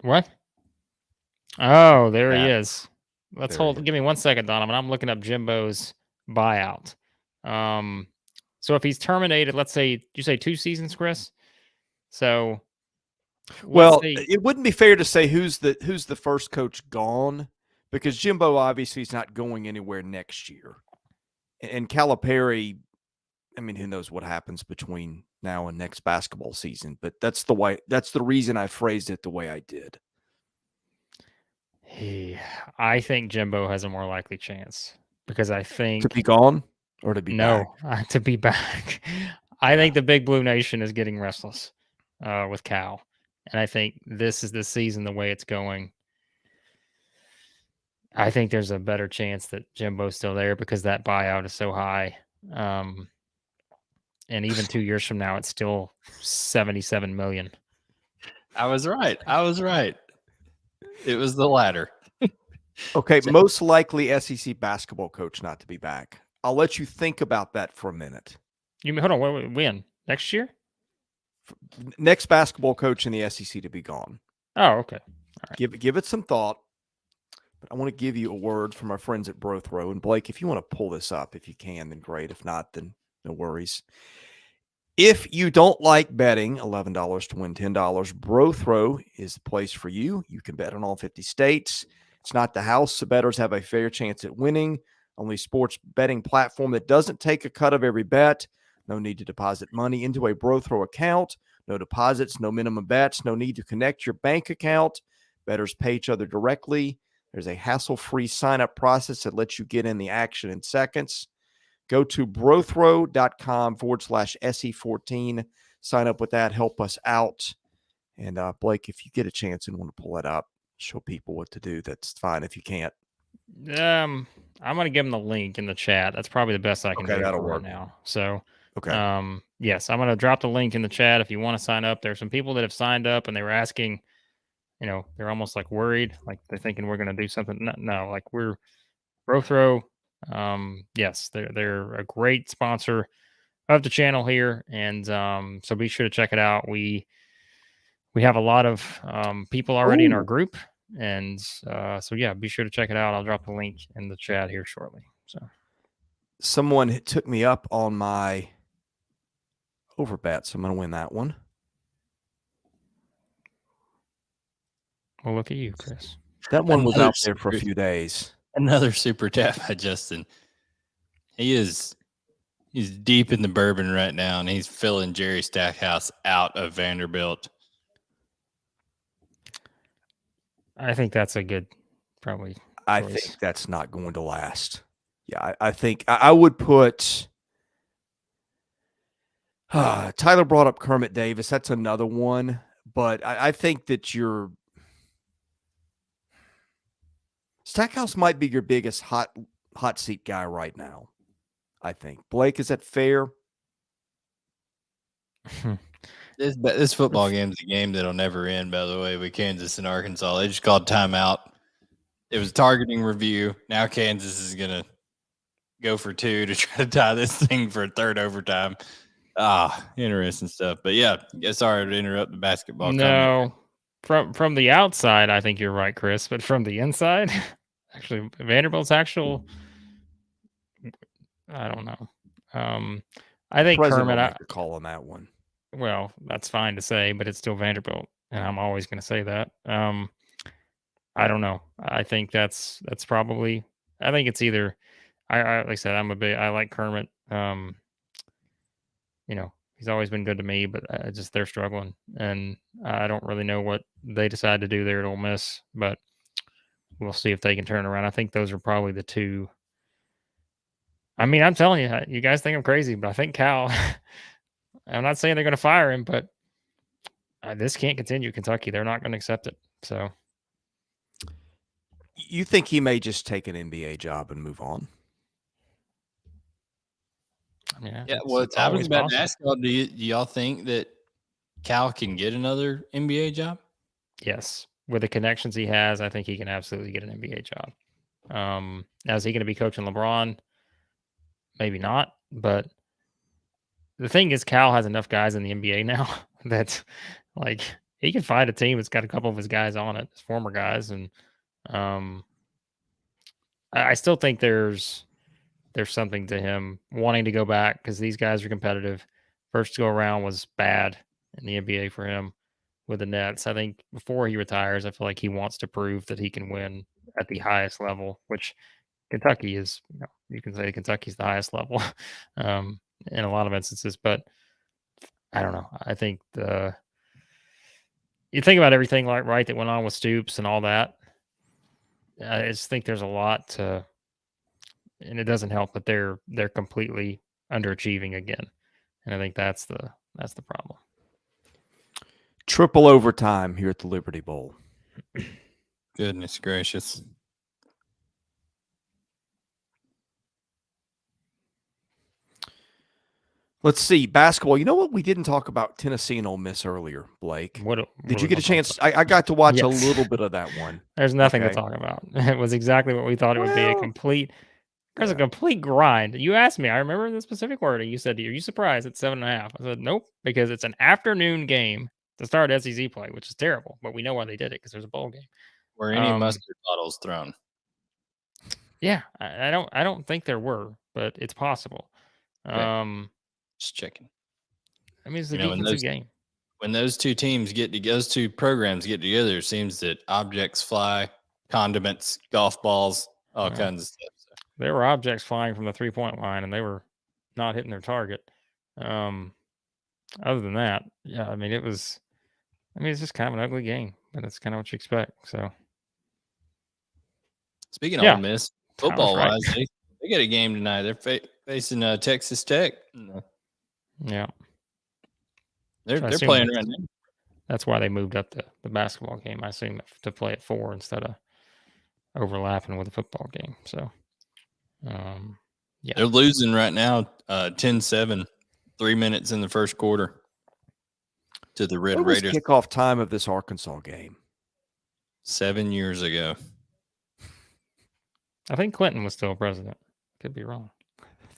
What? Oh, there he is. Let's hold. Give me 1 second, Donovan. I'm looking up Jimbo's buyout. So if he's terminated, let's say, did you say 2 seasons, Chris? So, well, it wouldn't be fair to say who's the first coach gone, because Jimbo obviously is not going anywhere next year, and Calipari, I mean, who knows what happens between now and next basketball season? But that's the reason I phrased it the way I did. I think Jimbo has a more likely chance, because I think to be gone or to be back? To be back. I think the Big Blue Nation is getting restless with Cal, and I think this is the season the way it's going. I think there's a better chance that Jimbo's still there because that buyout is so high. And even 2 years from now, it's still $77 million. I was right. It was the latter. Okay, most likely SEC basketball coach not to be back. I'll let you think about that for a minute. You mean, hold on, when? Next year? Next basketball coach in the SEC to be gone. Oh, okay. All right. Give it some thought. But I want to give you a word from our friends at BROTHROW. And Blake, if you want to pull this up, if you can, then great. If not, then no worries. If you don't like betting, $11 to win $10, BROTHROW is the place for you. You can bet on all 50 states. It's not the house, so bettors have a fair chance at winning. Only sports betting platform that doesn't take a cut of every bet. No need to deposit money into a BROTHROW account. No deposits, no minimum bets. No need to connect your bank account. Bettors pay each other directly. There's a hassle-free sign-up process that lets you get in the action in seconds. Go to brothrow.com/SE14. Sign up with that. Help us out. And Blake, if you get a chance and want to pull that up, show people what to do. That's fine if you can't. I'm going to give them the link in the chat. That's probably the best I can do right now. So, yes, I'm going to drop the link in the chat if you want to sign up. There are some people that have signed up and they were asking, they're almost like worried, like they're thinking we're going to do something. No, like we're BROTHROW. Yes, they're a great sponsor of the channel here, and so be sure to check it out. We have a lot of people already in our group, and so yeah, be sure to check it out. I'll drop the link in the chat here shortly. So someone took me up on my overbet, so I'm going to win that one. Well, look at you, Chris. That one was out there for a few days. Another super tap by Justin. He's deep in the bourbon right now, and he's filling Jerry Stackhouse out of Vanderbilt. I think that's a good, probably. I think that's not going to last. Yeah, I think I would put. Tyler brought up Kermit Davis. That's another one, but I think that Stackhouse might be your biggest hot seat guy right now. I think. Blake, is that fair? This football game is a game that'll never end, by the way, with Kansas and Arkansas. They just called timeout. It was a targeting review. Now Kansas is going to go for 2 to try to tie this thing for a third overtime. Interesting stuff. But yeah, sorry to interrupt the basketball. No, From the outside, I think you're right, Chris. But from the inside, actually, Vanderbilt's actual, I don't know. I think President will Kermit. make a call on that one. Well, that's fine to say, but it's still Vanderbilt, and I'm always going to say that. I don't know. I think that's probably. I think it's either. I like I said, I like Kermit. He's always been good to me, but they're struggling, and I don't really know what they decide to do there at Ole Miss, but we'll see if they can turn around. I think those are probably the two. I mean, I'm telling you, you guys think I'm crazy, but I think Cal. I'm not saying they're going to fire him, but this can't continue. Kentucky, they're not going to accept it. So, you think he may just take an NBA job and move on? Yeah. Well, I was about to ask y'all, do y'all think that Cal can get another NBA job? Yes, with the connections he has, I think he can absolutely get an NBA job. Is he going to be coaching LeBron? Maybe not, but the thing is, Cal has enough guys in the NBA now that, like, he can find a team that's got a couple of his guys on it, his former guys, and I still think there's something to him wanting to go back because these guys are competitive. First go around was bad in the NBA for him with the Nets. I think before he retires, I feel like he wants to prove that he can win at the highest level, which Kentucky is. You can say Kentucky's the highest level in a lot of instances, but I don't know. I think you think about everything that went on with Stoops and all that. I just think there's a lot to. And it doesn't help that they're completely underachieving again, and I think that's the problem. Triple overtime here at the Liberty Bowl. Goodness gracious! Let's see basketball. You know what? We didn't talk about Tennessee and Ole Miss earlier, Blake. Did you get a chance? I got to watch a little bit of that one. There's nothing to talk about. It was exactly what we thought it would be. There's a complete grind. You asked me. I remember the specific word. You said, "Are you surprised at 7.5?" I said, "Nope," because it's an afternoon game to start SEC play, which is terrible. But we know why they did it because there's a bowl game. Were any mustard bottles thrown? Yeah, I don't think there were, but it's possible. Okay. Just checking. I mean, it's a defensive game. When those two programs get together, it seems that objects fly, condiments, golf balls, all kinds of stuff. So. There were objects flying from the 3-point line, and they were not hitting their target. Other than that, yeah, I mean, it's just kind of an ugly game, but that's kind of what you expect. So, speaking of Ole Miss, football-wise, they got a game tonight. They're facing Texas Tech. Yeah. They're playing right now. That's why they moved up the basketball game, I assume, to play at 4 instead of overlapping with the football game. So, yeah. They're losing right now 10-7, 3 minutes in the first quarter to the Red Raiders. What was kickoff time of this Arkansas game? 7 years ago. I think Clinton was still president. Could be wrong.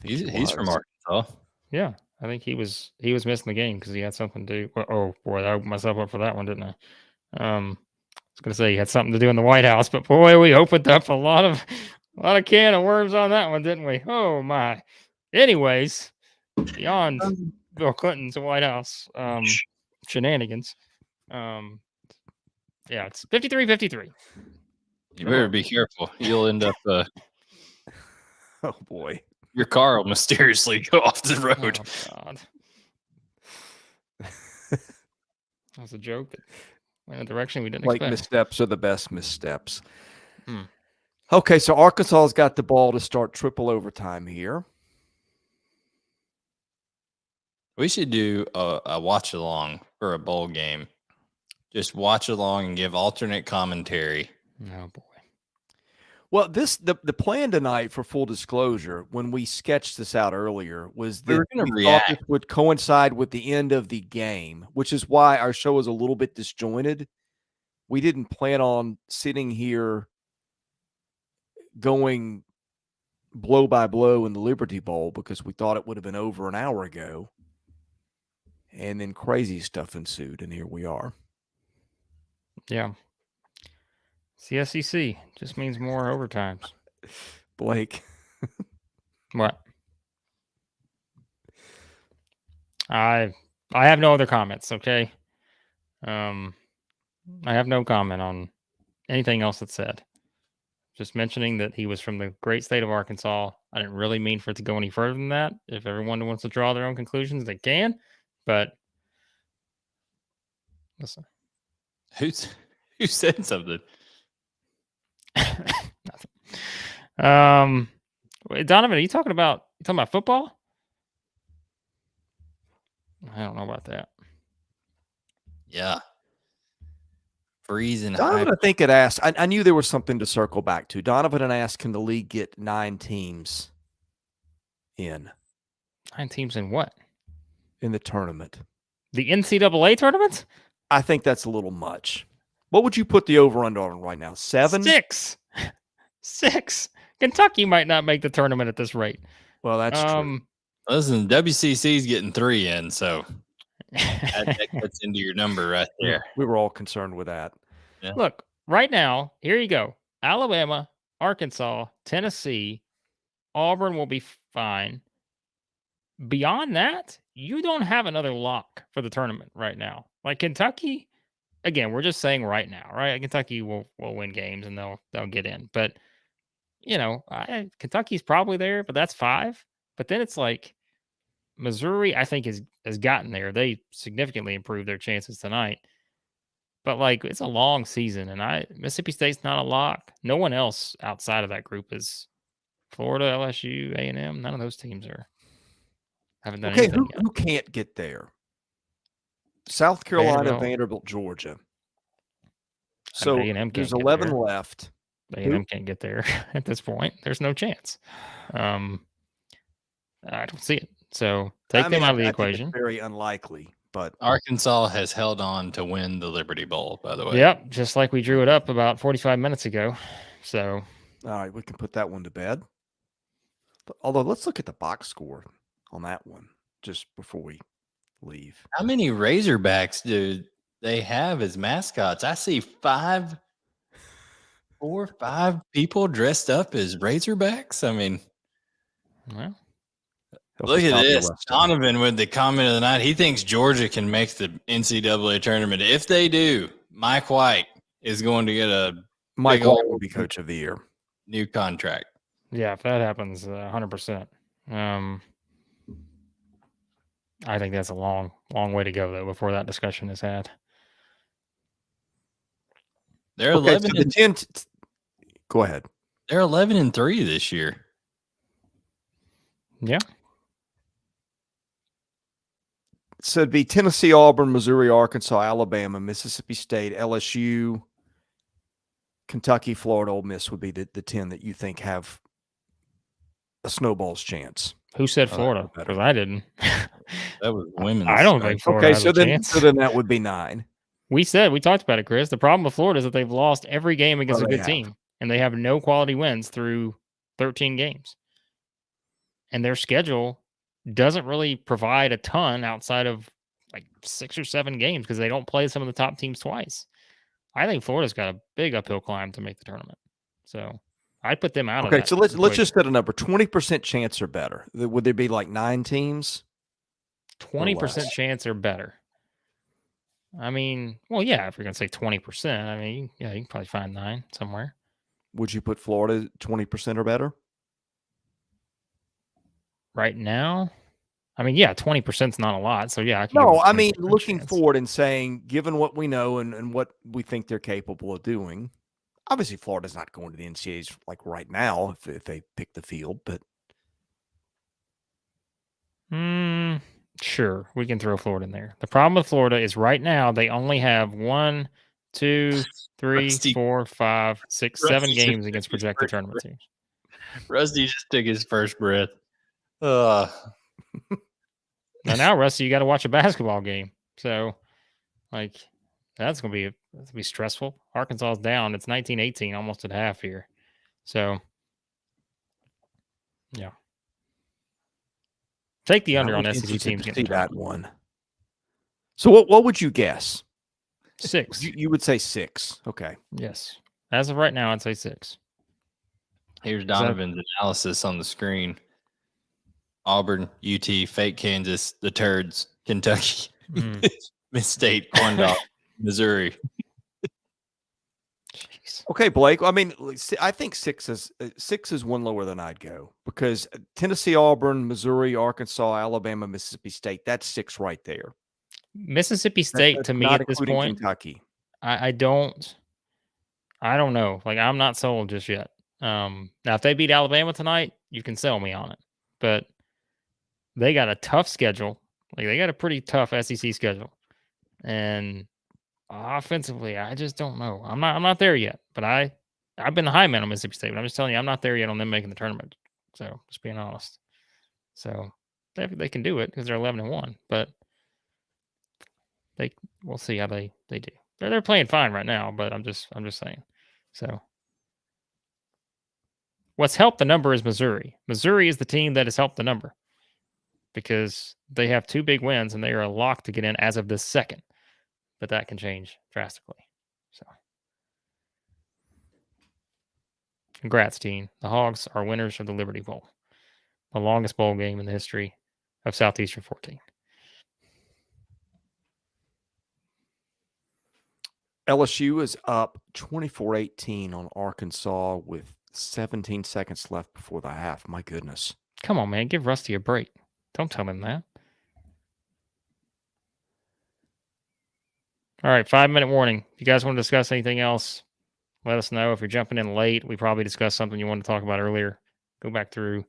He's from Arkansas. Yeah. I think he was missing the game because he had something to do. Oh boy, I opened myself up for that one, didn't I? I was gonna say he had something to do in the White House, but boy, we opened up a lot of can of worms on that one, didn't we? Oh my. Anyways, beyond Bill Clinton's White House shenanigans. Yeah, it's 53-53. You better be careful. You'll end up oh boy. Your car will mysteriously go off the road. Oh, God. That was a joke that went in a direction we didn't expect. Missteps are the best missteps. Okay, so Arkansas's got the ball to start triple overtime here. We should do a watch along for a bowl game. Just watch along and give alternate commentary. Oh boy. Well, the plan tonight, for full disclosure, when we sketched this out earlier, was that we thought this would coincide with the end of the game, which is why our show is a little bit disjointed. We didn't plan on sitting here going blow by blow in the Liberty Bowl because we thought it would have been over an hour ago. And then crazy stuff ensued, and here we are. Yeah. CSEC just means more overtimes. Blake. What? I have no other comments, okay? I have no comment on anything else that's said. Just mentioning that he was from the great state of Arkansas. I didn't really mean for it to go any further than that. If everyone wants to draw their own conclusions, they can. But listen. Who said something? Nothing. Donovan, are you talking about football? I don't know about that. Yeah. Freezing Donovan, high. I think, had asked. I knew there was something to circle back to. Donovan had asked, can the league get 9 teams in 9 teams in what? In the tournament? The NCAA tournament? I think that's a little much. What would you put the over-under on right now? 7? 6. 6. Kentucky might not make the tournament at this rate. Well, that's true. Listen, WCC's getting 3 in, so that gets into your number right there. We were all concerned with that. Yeah. Look, right now, here you go. Alabama, Arkansas, Tennessee, Auburn will be fine. Beyond that, you don't have another lock for the tournament right now. Like Kentucky, again, we're just saying right now, right? Kentucky will win games and they'll get in. But Kentucky's probably there, but that's 5. But then it's like Missouri, I think, has gotten there. They significantly improved their chances tonight. But like it's a long season, and Mississippi State's not a lock. No one else outside of that group is. Florida, LSU, A&M. None of those teams haven't done anything yet. Who can't get there? South Carolina, Vanderbilt, Georgia. So there's 11 left. A&M can't get there at this point. There's no chance. I don't see it. So take them out of the equation. It's very unlikely, but Arkansas has held on to win the Liberty Bowl, by the way. Yep, just like we drew it up about 45 minutes ago. So all right, we can put that one to bed. Although let's look at the box score on that one just before we leave. How many Razorbacks do they have as mascots? I see 4 or 5 people dressed up as Razorbacks. I mean, well, look at this. Donovan with the comment of the night. He thinks Georgia can make the NCAA tournament. If they do, Mike White is going to get Mike White will be coach of the year. New contract. Yeah, if that happens, 100%. I think that's a long way to go, though, before that discussion is had. They're 11. Go ahead. They're 11-3 this year. Yeah. So it'd be Tennessee, Auburn, Missouri, Arkansas, Alabama, Mississippi State, LSU, Kentucky, Florida, Ole Miss would be the 10 that you think have a snowball's chance. Who said Florida? Because I didn't. That was women's. I don't think Florida has a chance. So then that would be 9. We talked about it, Chris. The problem with Florida is that they've lost every game against a good team, and they have no quality wins through 13 games. And their schedule doesn't really provide a ton outside of like 6 or 7 games because they don't play some of the top teams twice. I think Florida's got a big uphill climb to make the tournament. So I'd put them out of that. Okay, so let's just set a number. 20% chance or better. Would there be like 9 teams? 20% chance or better. I mean, well, yeah, if you're going to say 20%, I mean, yeah, you can probably find 9 somewhere. Would you put Florida 20% or better? Right now? I mean, yeah, 20% is not a lot. So, yeah. I mean, looking forward and saying, given what we know and what we think they're capable of doing, obviously Florida's not going to the NCAAs like right now if they pick the field, but. Sure, we can throw Florida in there. The problem with Florida is right now they only have 1, 2, 3, 4, 5, 6, 7 games against projected tournament teams. Rusty just took his first breath. Now, Rusty, you got to watch a basketball game. So, like, that's gonna be stressful. Arkansas is down. It's 19-18, almost at half here. So, yeah. Take the under on SEC teams. See that one. So what would you guess? 6. You would say 6. Okay. Yes. As of right now, I'd say 6. Here's Donovan's analysis on the screen. Auburn, UT, fake Kansas, the Turds, Kentucky, Miss State, Corn Dog, Missouri. Jeez. Okay, Blake. I mean, I think 6 is one lower than I'd go, because Tennessee, Auburn, Missouri, Arkansas, Alabama, Mississippi State, that's 6 right there. Mississippi State, That's to me, not at this including point, Kentucky. I don't know. Like, I'm not sold just yet. Now, if they beat Alabama tonight, you can sell me on it. But they got a tough schedule. Like, they got a pretty tough SEC schedule. And offensively, I just don't know. I'm not there yet. But I've been the high man on Mississippi State, but I'm just telling you, I'm not there yet on them making the tournament. So, just being honest. So, they can do it because they're 11-1. But we'll see how they do. They're playing fine right now, but I'm just saying. So what's helped the number is Missouri. Missouri is the team that has helped the number because they have 2 big wins and they are a lock to get in as of this second. But that can change drastically. So congrats, team. The Hogs are winners of the Liberty Bowl, the longest bowl game in the history of Southeastern 14. LSU is up 24-18 on Arkansas with 17 seconds left before the half. My goodness. Come on, man. Give Rusty a break. Don't tell him that. All right, 5-minute warning. If you guys want to discuss anything else, let us know. If you're jumping in late, we probably discussed something you wanted to talk about earlier. Go back through,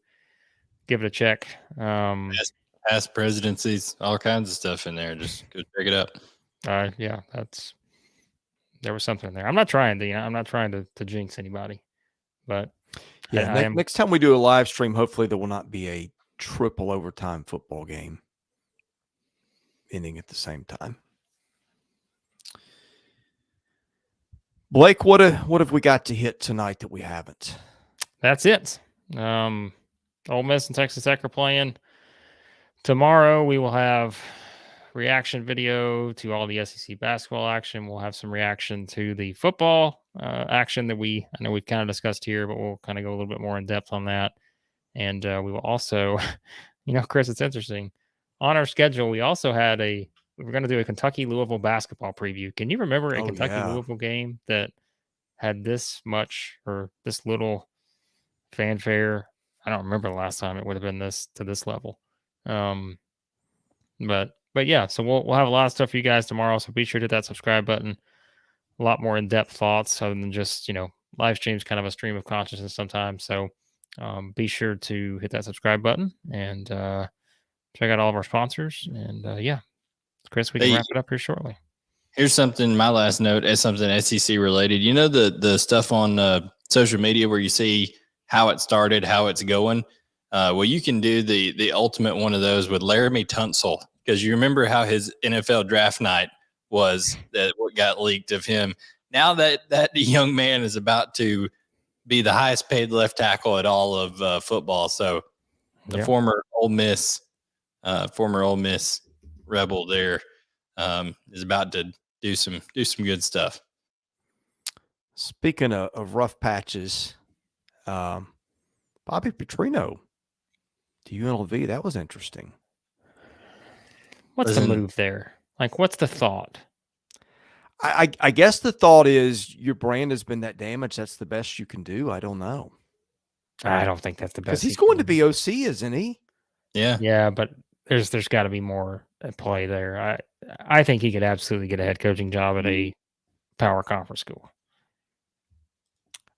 give it a check. Past presidencies, all kinds of stuff in there. Just go check it out. Yeah, there was something in there. I'm not trying to jinx anybody, but yeah, next time we do a live stream, hopefully there will not be a triple overtime football game ending at the same time. Blake, what have we got to hit tonight that we haven't? That's it. Ole Miss and Texas Tech are playing. Tomorrow we will have reaction video to all the SEC basketball action. We'll have some reaction to the football action that I know we've kind of discussed here, but we'll kind of go a little bit more in depth on that. And we will also, Chris, it's interesting. On our schedule, we also had we're going to do a Kentucky-Louisville basketball preview. Can you remember a Kentucky-Louisville game that had this much or this little fanfare? I don't remember the last time it would have been to this level. But yeah, so we'll have a lot of stuff for you guys tomorrow. So be sure to hit that subscribe button. A lot more in-depth thoughts other than just, live streams, kind of a stream of consciousness sometimes. So be sure to hit that subscribe button and check out all of our sponsors. And Chris, we can wrap it up here shortly. Here's something, my last note is something SEC related. You know, the stuff on social media where you see how it started, how it's going. Well, you can do the ultimate one of those with Laramie Tunsil, because you remember how his NFL draft night was, that what got leaked of him. Now that young man is about to be the highest paid left tackle at all of football. So the former Ole Miss Rebel there is about to do some good stuff. Speaking of rough patches, Bobby Petrino to UNLV, that was interesting. What's the move there? Like, what's the thought? I guess the thought is your brand has been that damaged. That's the best you can do. I don't know. I don't think that's the best. Because he's going to be OC, isn't he? Yeah. Yeah, but there's got to be more at play there. I think he could absolutely get a head coaching job at a power conference school.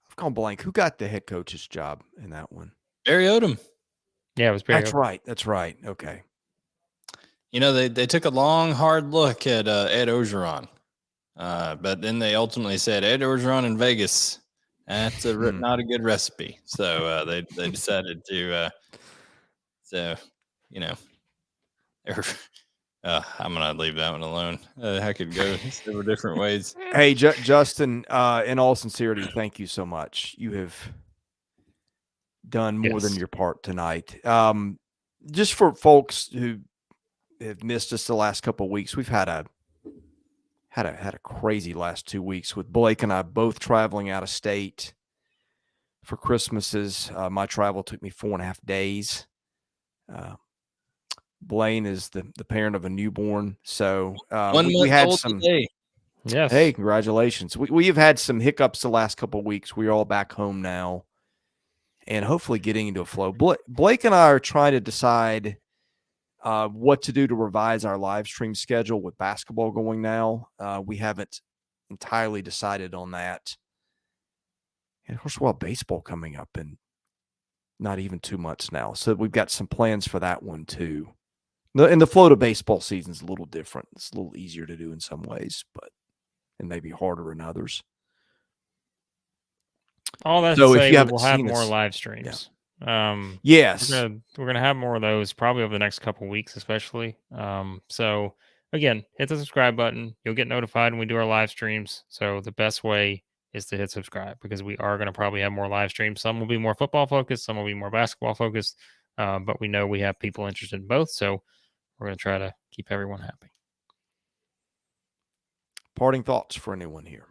I've gone blank. Who got the head coach's job in that one? Barry Odom. Yeah, it was Barry. That's right. Okay. They took a long, hard look at Ed Orgeron. But then they ultimately said Ed Orgeron in Vegas, that's not a good recipe. So they decided to. I'm gonna leave that one alone. I could go several different ways. Hey, Justin, in all sincerity, thank you so much. You have done more than your part tonight. Just for folks who have missed us the last couple of weeks, we've had a had a crazy last 2 weeks with Blake and I both traveling out of state for Christmases. My travel took me 4.5 days. Blayne is the parent of a newborn, so 1 we month had old some. today. Yes. Hey, congratulations! We have had some hiccups the last couple of weeks. We're all back home now, and hopefully getting into a flow. Blake and I are trying to decide what to do to revise our live stream schedule with basketball going now. We haven't entirely decided on that. And of course, we'll have baseball coming up in not even 2 months now. So we've got some plans for that one too. And the flow to baseball season is a little different. It's a little easier to do in some ways, but and maybe harder in others. All that So to if say, you we haven't will have seen more us, live streams. yes, we're gonna have more of those probably over the next couple weeks, especially. So again, hit the subscribe button. You'll get notified when we do our live streams. So the best way is to hit subscribe because we are going to probably have more live streams. Some will be more football focused, some will be more basketball focused. But we know we have people interested in both, so we're going to try to keep everyone happy. Parting thoughts for anyone here?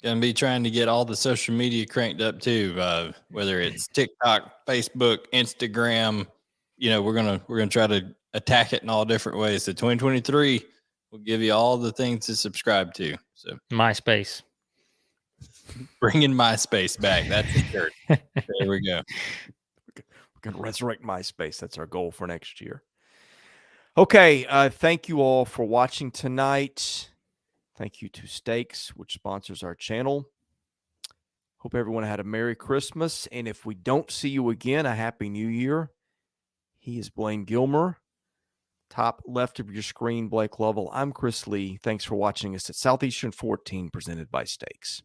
Gonna be trying to get all the social media cranked up too, whether it's TikTok, Facebook, Instagram. We're gonna try to attack it in all different ways. So 2023 will give you all the things to subscribe to. So MySpace, bringing MySpace back. That's the shirt. There we go. We're gonna resurrect MySpace. That's our goal for next year. Okay, thank you all for watching tonight. Thank you to Steaks, which sponsors our channel. Hope everyone had a Merry Christmas. And if we don't see you again, a Happy New Year. He is Blayne Gilmer. Top left of your screen, Blake Lovell. I'm Chris Lee. Thanks for watching us at Southeastern 14, presented by Steaks.